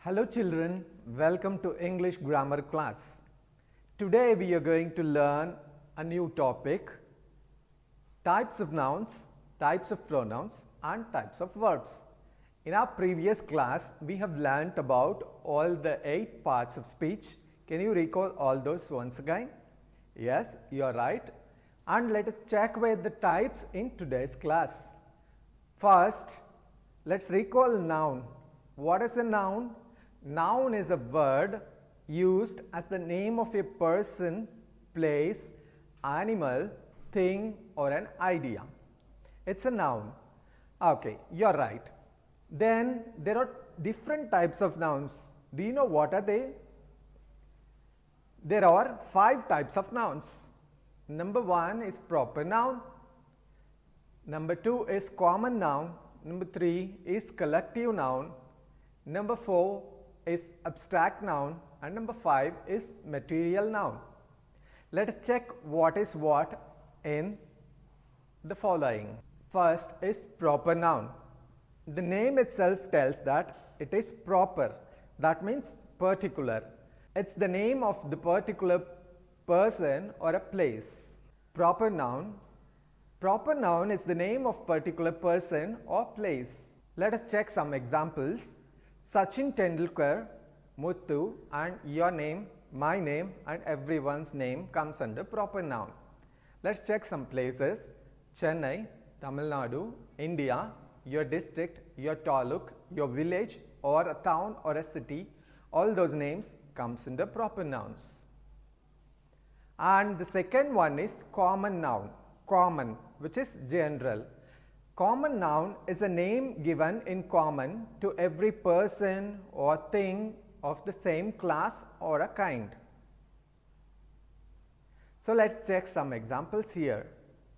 Hello children, welcome to English grammar class. Today we are going to learn a new topic, types of nouns, types of pronouns and types of verbs. In our previous class we have learnt about all the 8 parts of speech. Can you recall all those once again? Yes, you are right. And let us check with the types in today's class. First, let's recall noun. What is a noun? Noun is a word used as the name of a person, place, animal, thing or an idea. It's a noun. Okay, you're right. Then there are different types of nouns. Do you know what are they? There are 5 types of nouns. Number 1 is proper noun. Number 2 is common noun. Number 3 is collective noun. Number 4 is abstract noun and number 5 is material noun. Let us check what is what in the following. First is proper noun. The name itself tells that it is proper. That means particular. It's the name of the particular person or a place. Proper noun. Proper noun is the name of particular person or place. Let us check some examples. Sachin Tendulkar, Muthu and your name, my name and everyone's name comes under proper noun. Let's check some places. Chennai, Tamil Nadu, India, your district, your taluk, your village or a town or a city, all those names comes under proper nouns. And the second one is common noun. Common, which is general. Common noun is a name given in common to every person or thing of the same class or a kind. So let's check some examples here.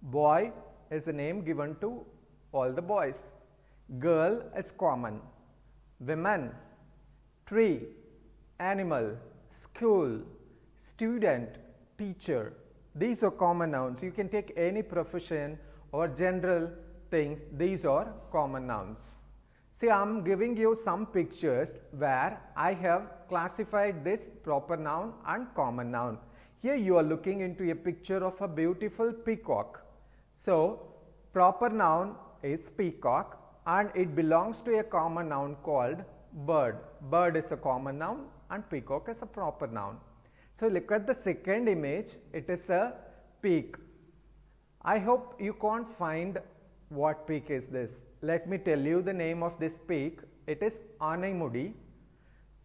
Boy is a name given to all the boys. Girl is common. Women, tree, animal, school, student, teacher. These are common nouns. You can take any profession or general things. These are common nouns. See, I am giving you some pictures where I have classified this proper noun and common noun. Here you are looking into a picture of a beautiful peacock. So, proper noun is peacock and it belongs to a common noun called bird. Bird is a common noun and peacock is a proper noun. So, look at the second image. It is a peak. I hope you can't find what peak is this. Let me tell you the name of this peak. It is Anaimudi.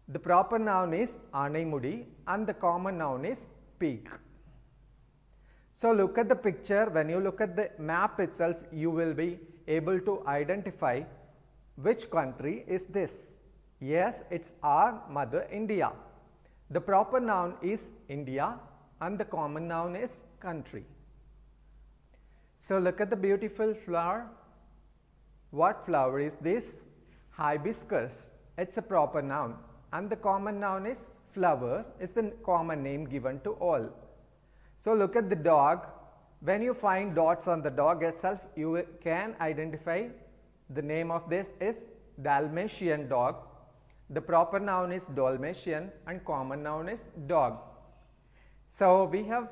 The proper noun is Anaimudi and the common noun is peak. So, look at the picture. When you look at the map itself, you will be able to identify which country is this. Yes, it's our mother India. The proper noun is India and the common noun is country. So, look at the beautiful flower. What flower is this? Hibiscus. It's a proper noun and the common noun is flower is the common name given to all. So, look at the dog. When you find dots on the dog itself, you can identify the name of this is Dalmatian dog. The proper noun is Dalmatian and common noun is dog. So, we have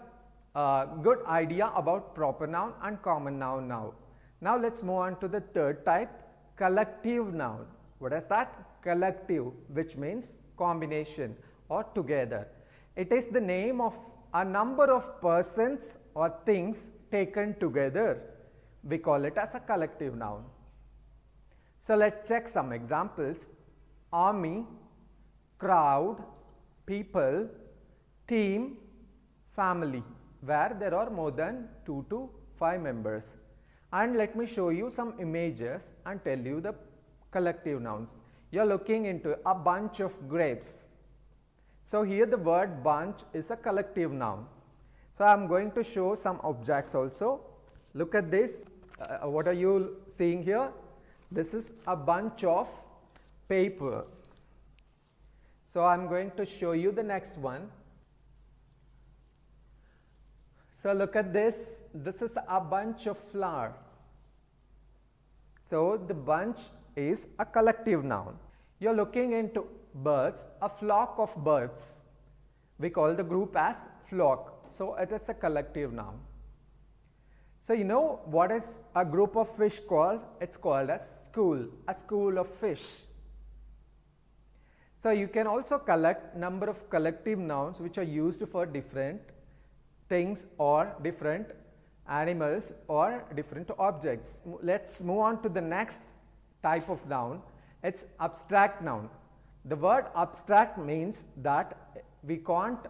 a good idea about proper noun and common noun now. Now, let's move on to the third type, collective noun. What is that? Collective, which means combination or together. It is the name of a number of persons or things taken together. We call it as a collective noun. So, let's check some examples. Army, crowd, people, team, family, where there are more than 2 to 5 members. And let me show you some images and tell you the collective nouns. You are looking into a bunch of grapes. So, here the word bunch is a collective noun. So, I am going to show some objects also. Look at this. What are you seeing here? This is a bunch of paper. So, I am going to show you the next one. So, look at this. This is a bunch of flower. So, the bunch is a collective noun. You are looking into birds, a flock of birds. We call the group as flock. So it is a collective noun. So you know what is a group of fish called? It's called a school of fish. So you can also collect number of collective nouns which are used for different things or different animals or different objects. Let's move on to the next type of noun. It's abstract noun. The word abstract means that we can't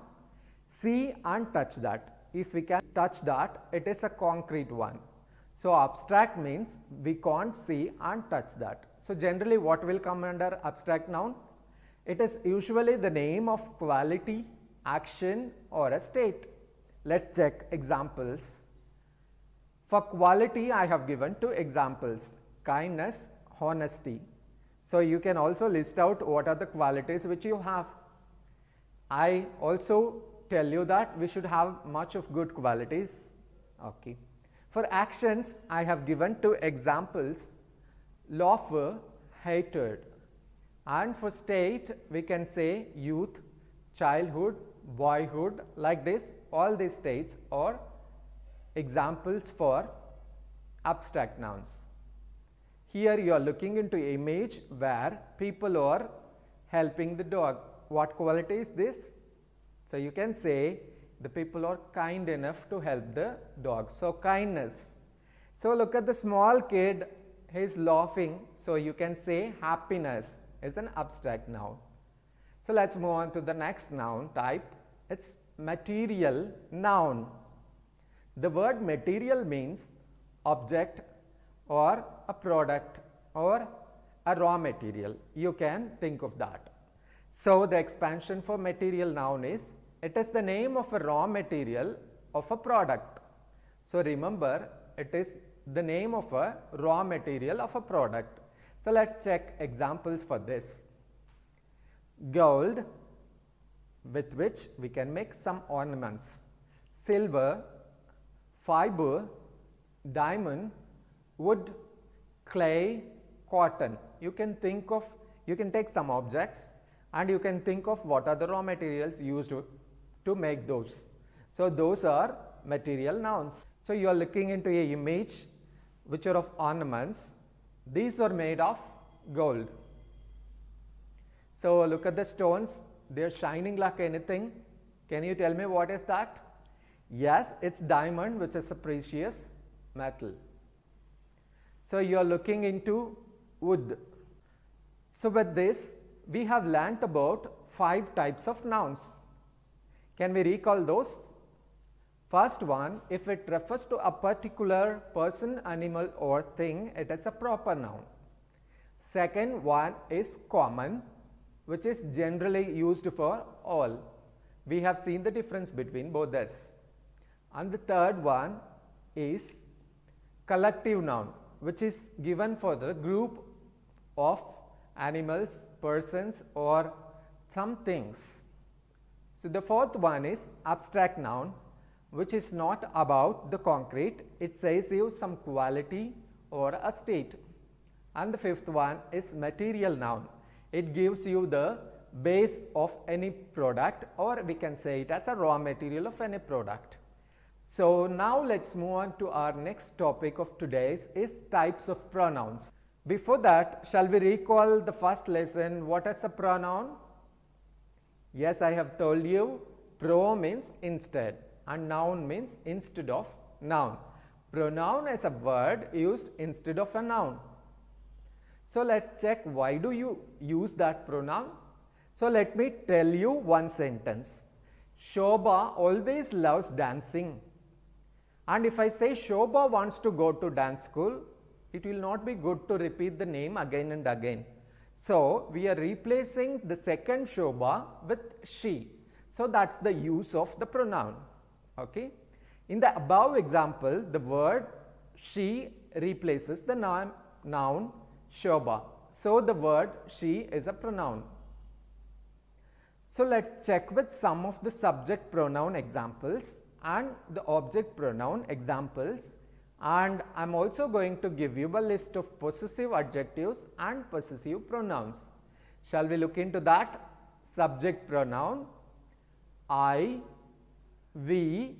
see and touch that. If we can touch that, it is a concrete one. So abstract means we can't see and touch that. So generally what will come under abstract noun? It is usually the name of quality, action or a state. Let's check examples. For quality, I have given two examples: kindness, honesty. So you can also list out what are the qualities which you have. I also tell you that we should have much of good qualities. Okay. For actions, I have given two examples: lawful, hatred. And for state, we can say youth, childhood, boyhood, like this. All these states are examples for abstract nouns. Here you are looking into image where people are helping the dog. What quality is this? So you can say the people are kind enough to help the dog. So kindness. So look at the small kid, he is laughing. So you can say happiness is an abstract noun. So let's move on to the next noun type. It's material noun. The word material means object or a product or a raw material. You can think of that. So the expansion for material noun is, it is the name of a raw material of a product. So remember, it is the name of a raw material of a product. So let's check examples for this. Gold, with which we can make some ornaments. Silver, fiber, diamond, wood, clay, cotton. You can take some objects and you can think of what are the raw materials used to make those. So those are material nouns. So you are looking into a image which are of ornaments. These are made of gold. So look at the stones, they are shining like anything. Can you tell me what is that? Yes, it's diamond, which is a precious metal. So you are looking into wood. So with this, we have learnt about 5 types of nouns. Can we recall those? First one, if it refers to a particular person, animal or thing, it is a proper noun. Second one is common, which is generally used for all. We have seen the difference between both this. And the third one is collective noun, which is given for the group of animals, persons or some things. So the fourth one is abstract noun, which is not about the concrete. It says you some quality or a state. And the fifth one is material noun. It gives you the base of any product, or we can say it as a raw material of any product. So now let's move on to our next topic of today's is types of pronouns. Before that, shall we recall the first lesson? What is a pronoun? Yes, I have told you, pro means instead and noun means instead of noun. Pronoun is a word used instead of a noun. So let's check why do you use that pronoun. So let me tell you one sentence. Shobha always loves dancing. And if I say Shobha wants to go to dance school, it will not be good to repeat the name again and again. So we are replacing the second Shobha with she. So that's the use of the pronoun. Okay. In the above example, the word she replaces the noun Shobha. So the word she is a pronoun. So let's check with some of the subject pronoun examples and the object pronoun examples, and I am also going to give you a list of possessive adjectives and possessive pronouns. Shall we look into that? subject pronoun I, we,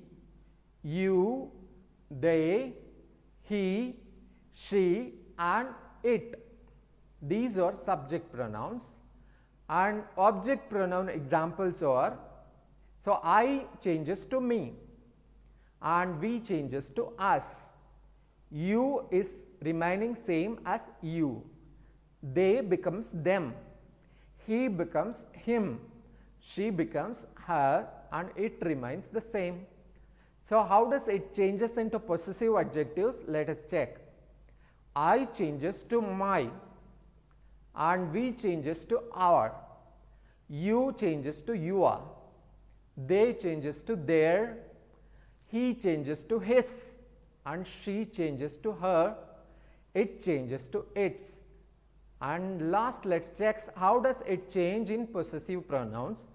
you, they, he, she and it. These are subject pronouns. And object pronoun examples are, so I changes to me and we changes to us. You is remaining same as you. They becomes them. He becomes him. She becomes her and it remains the same. So how does it changes into possessive adjectives? Let us check. I changes to my and we changes to our. You changes to your. They changes to their. He changes to his and she changes to her. It changes to its. And last, let's check how does it change in possessive pronouns.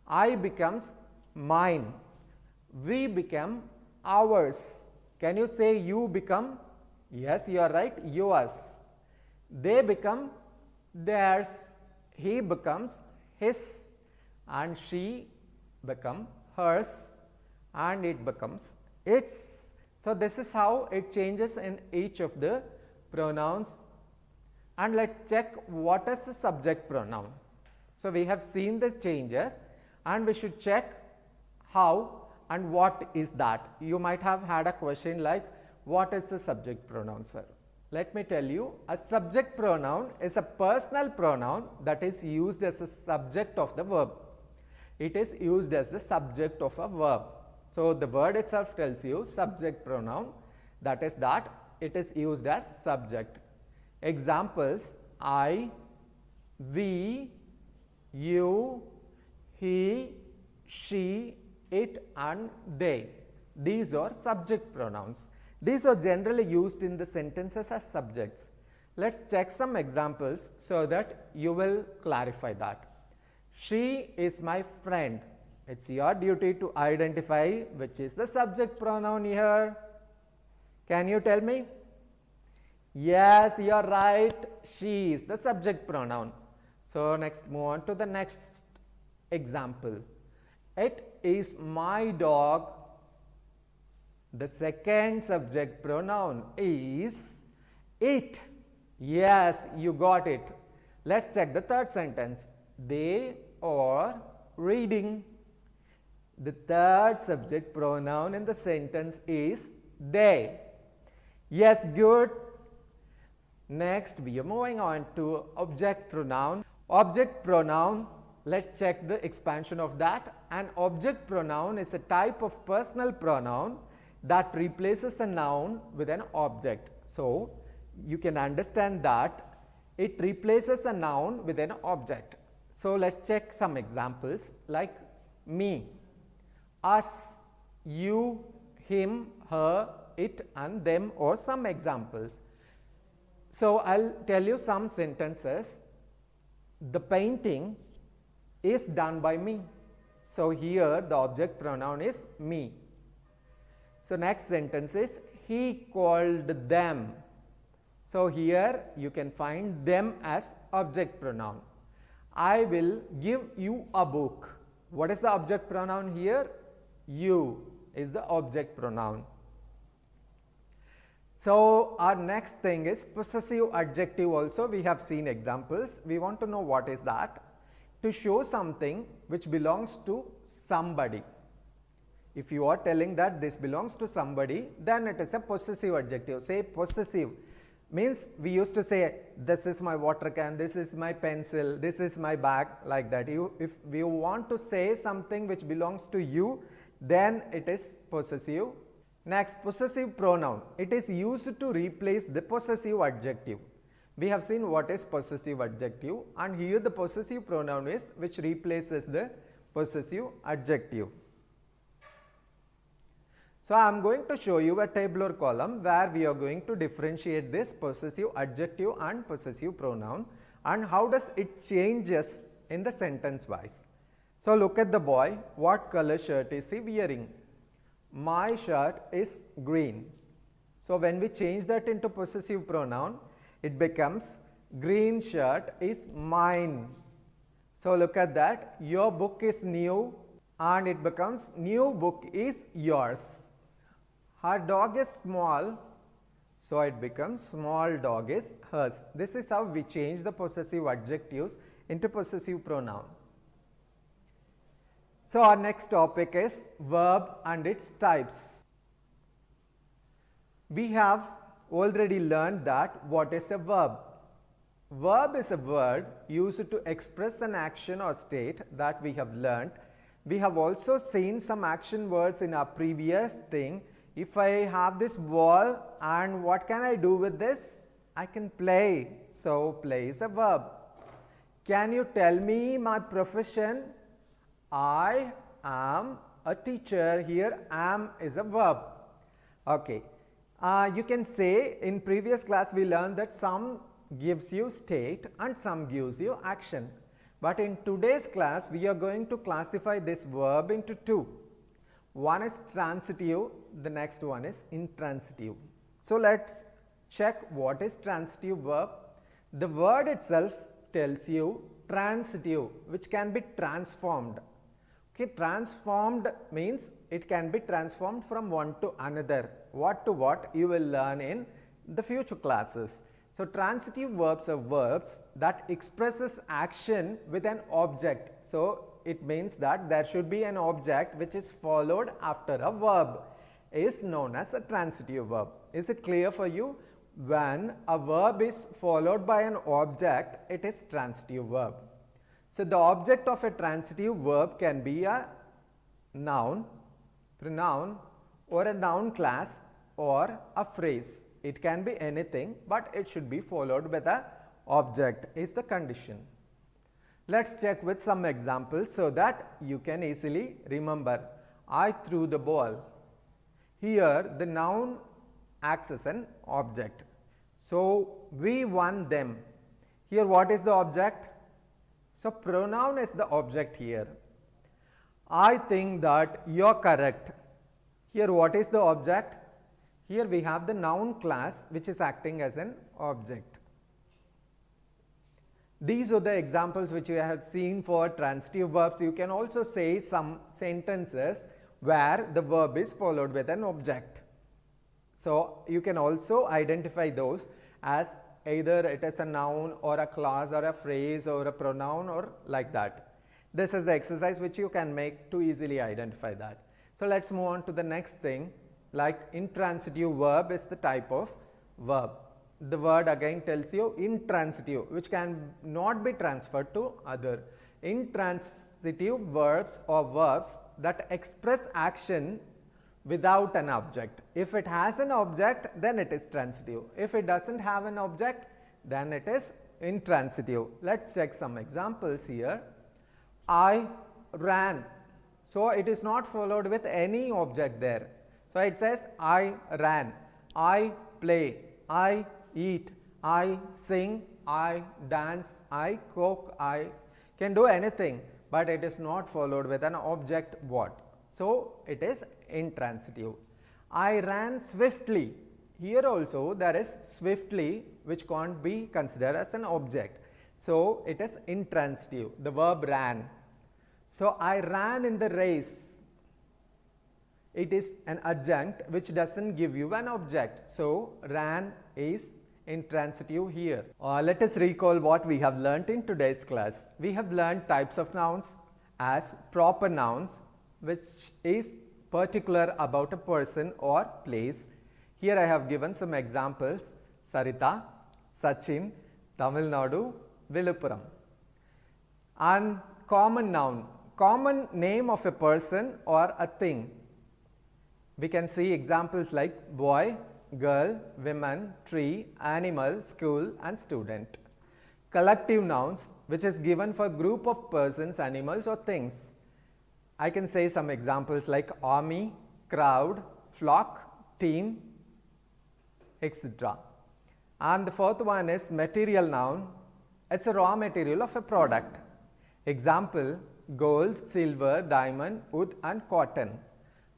I becomes mine. We become ours. Can you say you become? Yes, you are right, yours. They become theirs. He becomes his and she become hers and it becomes its. So this is how it changes in each of the pronouns. And let's check what is the subject pronoun. So we have seen the changes and we should check how and what is that. You might have had a question like, what is the subject pronoun, sir? Let me tell you, a subject pronoun is a personal pronoun that is used as a subject of the verb. It is used as the subject of a verb. So the word itself tells you subject pronoun, that is that it is used as subject. Examples: I, we, you, he, she, it and they. These are subject pronouns. These are generally used in the sentences as subjects. Let's check some examples so that you will clarify that. She is my friend. It's your duty to identify which is the subject pronoun here. Can you tell me? Yes, you are right. She is the subject pronoun. So next, move on to the next example. It is my dog. The second subject pronoun is it. Yes, you got it. Let's check the third sentence. They are reading. The third subject pronoun in the sentence is they. Yes, good. Next, we are moving on to object pronoun. Object pronoun, let's check the expansion of that. An object pronoun is a type of personal pronoun that replaces a noun with an object. So you can understand that it replaces a noun with an object. So let's check some examples like me, us, you, him, her, it and them, or some examples. So I'll tell you some sentences. The painting is done by me. So here the object pronoun is me. So next sentence is he called them. So here you can find them as object pronoun. I will give you a book. What is the object pronoun here? You is the object pronoun. So our next thing is possessive adjective. Also we have seen examples. We want to know what is that. To show something which belongs to somebody. If you are telling that this belongs to somebody, then it is a possessive adjective. Say possessive means we used to say this is my water can, this is my pencil, this is my bag, like that. If we want to say something which belongs to you, then it is possessive. Next, possessive pronoun. It is used to replace the possessive adjective. We have seen what is possessive adjective, and here the possessive pronoun is which replaces the possessive adjective. So I am going to show you a tabular column where we are going to differentiate this possessive adjective and possessive pronoun and how does it changes in the sentence wise. So look at the boy. What color shirt is he wearing? My shirt is green. So when we change that into possessive pronoun, it becomes green shirt is mine. So look at that. Your book is new and it becomes new book is yours. Her dog is small, so it becomes small dog is hers. This is how we change the possessive adjectives into possessive pronoun. So our next topic is verb and its types. We have already learned that what is a verb. Verb is a word used to express an action or state that we have learnt. We have also seen some action words in our previous thing. If I have this ball and what can I do with this? I can play. So play is a verb. Can you tell me my profession? I am a teacher. Here am is a verb. Okay. You can say in previous class we learned that some gives you state and some gives you action. But in today's class we are going to classify this verb into two. One is transitive, the next one is intransitive. So let's check what is transitive verb. The word itself tells you transitive, which can be transformed. Okay, transformed means it can be transformed from one to another. What to what you will learn in the future classes. So transitive verbs are verbs that expresses action with an object. So it means that there should be an object which is followed after a verb is known as a transitive verb. Is it clear for you? When a verb is followed by an object, it is transitive verb. So the object of a transitive verb can be a noun, pronoun, or a noun class or a phrase. It can be anything, but it should be followed by the object is the condition. Let's check with some examples so that you can easily remember. I threw the ball. Here the noun acts as an object. So we won them. Here what is the object? So pronoun is the object here. I think that you're correct. Here what is the object? Here we have the noun class which is acting as an object. These are the examples which we have seen for transitive verbs. You can also say some sentences where the verb is followed with an object. So you can also identify those as either it is a noun or a clause or a phrase or a pronoun or like that. This is the exercise which you can make to easily identify that. So let's move on to the next thing. Like intransitive verb is the type of verb. The word again tells you intransitive, which can not be transferred to other. Intransitive verbs or verbs that express action without an object. If it has an object, then it is transitive. If it doesn't have an object, then it is intransitive. Let's check some examples here. I ran. So it is not followed with any object there. So it says I ran, I play, I eat, I sing, I dance, I cook, I can do anything, but it is not followed with an object what. So it is intransitive. I ran swiftly. Here also there is swiftly which can't be considered as an object. So it is intransitive. The verb ran. So I ran in the race. It is an adjunct which doesn't give you an object. So ran is intransitive here. Let us recall what we have learnt in today's class. We have learnt types of nouns as proper nouns, which is particular about a person or place. Here I have given some examples: Sarita, Sachin, Tamil Nadu, Viluppuram. And common noun, common name of a person or a thing. We can see examples like boy, girl, women, tree, animal, school and student. Collective nouns, which is given for group of persons, animals or things. I can say some examples like army, crowd, flock, team, etc. And the fourth one is material noun. It's a raw material of a product. Example: gold, silver, diamond, wood and cotton.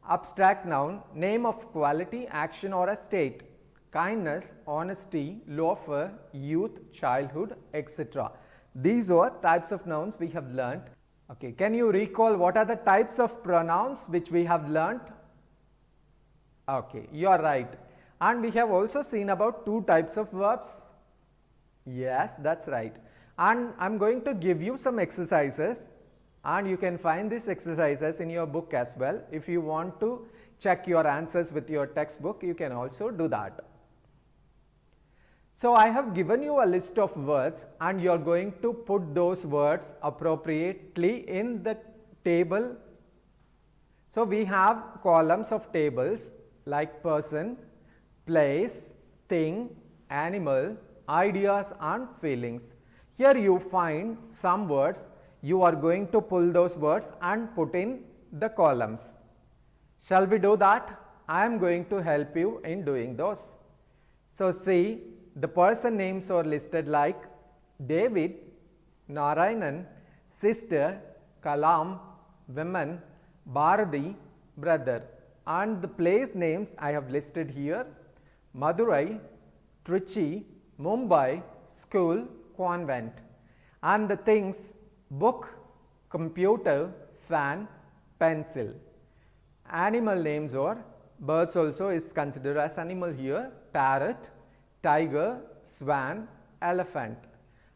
Abstract noun, name of quality, action or a state. Kindness, honesty, loafer, youth, childhood, etc. These are types of nouns we have learnt. Okay, can you recall what are the types of pronouns which we have learnt? Okay, you are right. And we have also seen about two types of verbs. Yes, that's right. And I am going to give you some exercises, and you can find these exercises in your book as well. If you want to check your answers with your textbook, you can also do that. So I have given you a list of words, and you are going to put those words appropriately in the table. So we have columns of tables like person, place, thing, animal, ideas and feelings. Here you find some words. You are going to pull those words and put in the columns. Shall we do that? I am going to help you in doing those. So see, the person names are listed like David, Narayanan, sister, Kalam, women, Bharati, brother. And the place names I have listed here: Madurai, Trichy, Mumbai, school, convent. And the things: book, computer, fan, pencil. Animal names are, birds also is considered as animal here: parrot, tiger, swan, elephant.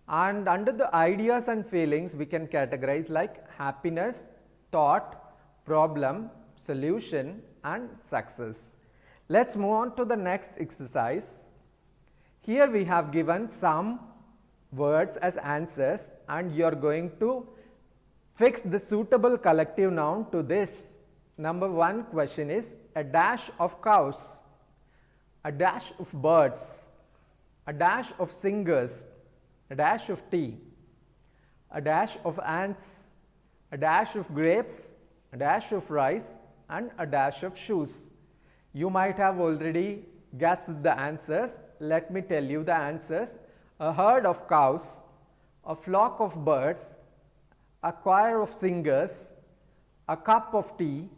And under the ideas and feelings we can categorize like happiness, thought, problem, solution and success. Let's move on to the next exercise. Here we have given some words as answers, and you are going to fix the suitable collective noun to this. Number one question is: a dash of cows, a dash of birds, a dash of singers, a dash of tea, a dash of ants, a dash of grapes, a dash of rice and a dash of shoes. You might have already guessed the answers. Let me tell you the answers: a herd of cows, a flock of birds, a choir of singers, a cup of tea,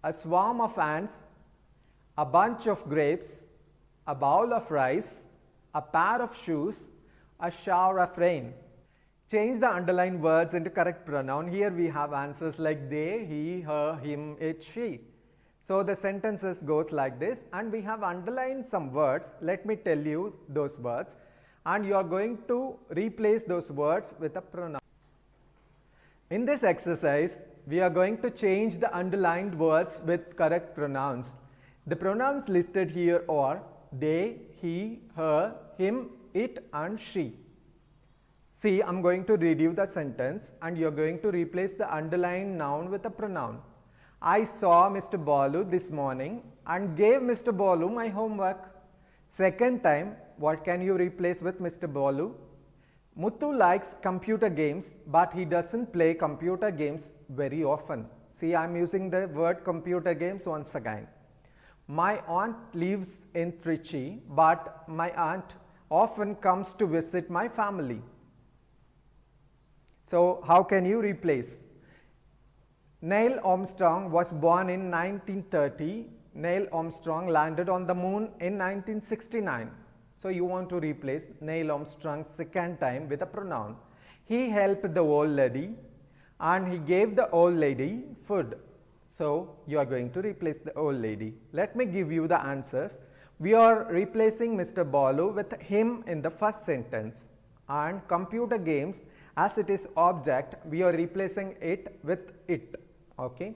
a swarm of ants, a bunch of grapes, a bowl of rice, a pair of shoes, a shower of rain. Change the underlined words into correct pronoun. Here we have answers like they, he, her, him, it, she. So the sentences goes like this, and we have underlined some words. Let me tell you those words, and you are going to replace those words with a pronoun. In this exercise, we are going to change the underlined words with correct pronouns. The pronouns listed here are they, he, her, him, it and she. See, I am going to read you the sentence, and you are going to replace the underlined noun with a pronoun. I saw Mr. Balu this morning and gave Mr. Balu my homework. Second time, what can you replace with Mr. Balu? Muthu likes computer games, but he doesn't play computer games very often. See, I am using the word computer games once again. My aunt lives in Trichy, but my aunt often comes to visit my family. So, how can you replace? Neil Armstrong was born in 1930. Neil Armstrong landed on the moon in 1969. So, you want to replace Neil Armstrong's second time with a pronoun. He helped the old lady and he gave the old lady food. So, you are going to replace the old lady. Let me give you the answers. We are replacing Mr. Balu with him in the first sentence, and computer games, as it is object, we are replacing it with it. Okay,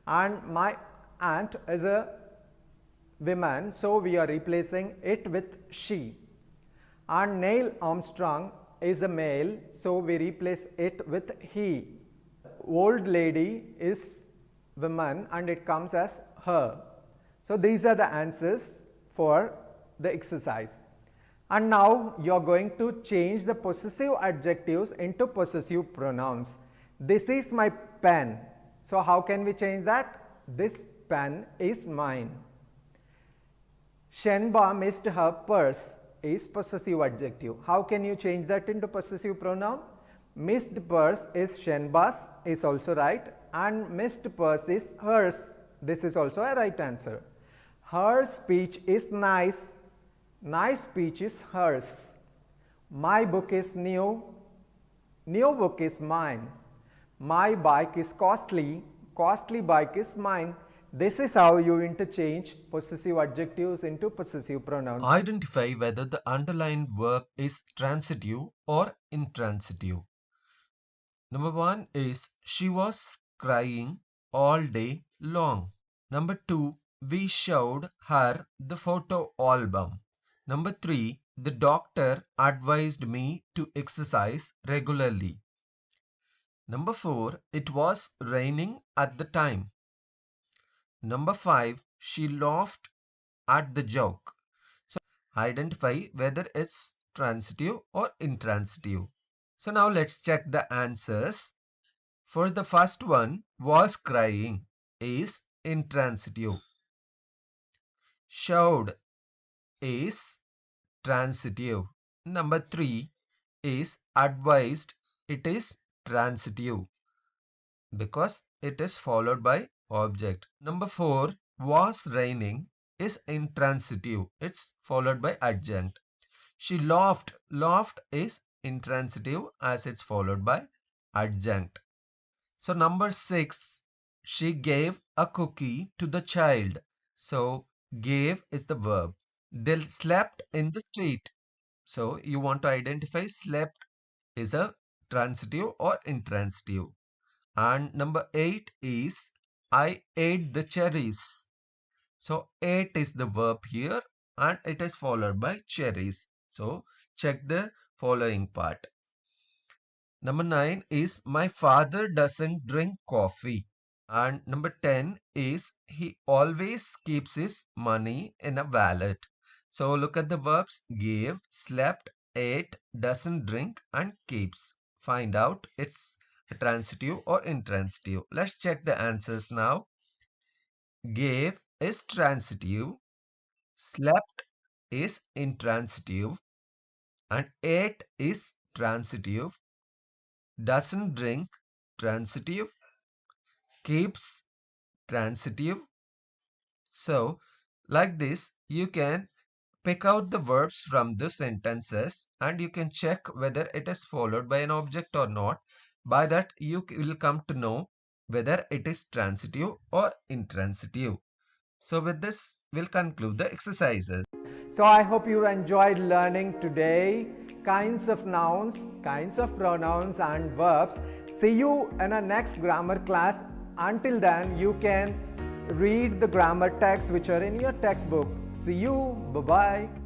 and my aunt is a woman, so we are replacing it with she. And Neil Armstrong is a male, so we replace it with he. Old lady is woman and it comes as her. So these are the answers for the exercise. And now you are going to change the possessive adjectives into possessive pronouns. This is my pen. So how can we change that? This pen is mine. Shenba missed her purse is possessive adjective. How can you change that into possessive pronoun? Missed purse is Shenba's, is also right, and missed purse is hers. This is also a right answer. Her speech is nice. Nice speech is hers. My book is new. New book is mine. My bike is costly. Costly bike is mine. This is how you interchange possessive adjectives into possessive pronouns. Identify whether the underlined verb is transitive or intransitive. Number 1 is she was crying all day long. Number 2, we showed her the photo album. Number 3, the doctor advised me to exercise regularly. Number 4, it was raining at the time. Number 5, she laughed at the joke. So identify whether it's transitive or intransitive. So now let's check the answers. For the first one, was crying is intransitive. Showed is transitive. Number 3 is advised. It is transitive because it is followed by object. Number 4, was raining is intransitive. It's followed by adjunct. She laughed. Laughed is intransitive as it's followed by adjunct. So number 6, she gave a cookie to the child. So gave is the verb. They slept in the street. So you want to identify slept is a transitive or intransitive. And number 8 is I ate the cherries. So ate is the verb here and it is followed by cherries. So check the following part. Number 9 is my father doesn't drink coffee. And number 10 is he always keeps his money in a wallet. So look at the verbs gave, slept, ate, doesn't drink and keeps. Find out it's transitive or intransitive. Let's check the answers now. Gave is transitive, slept is intransitive, and ate is transitive, doesn't drink transitive, keeps transitive. So like this you can pick out the verbs from the sentences and you can check whether it is followed by an object or not. By that you will come to know whether it is transitive or intransitive. So with this we'll conclude the exercises. So I hope you enjoyed learning today kinds of nouns, kinds of pronouns and verbs. See you in our next grammar class. Until then, you can read the grammar texts which are in your textbook. See you. Bye-bye.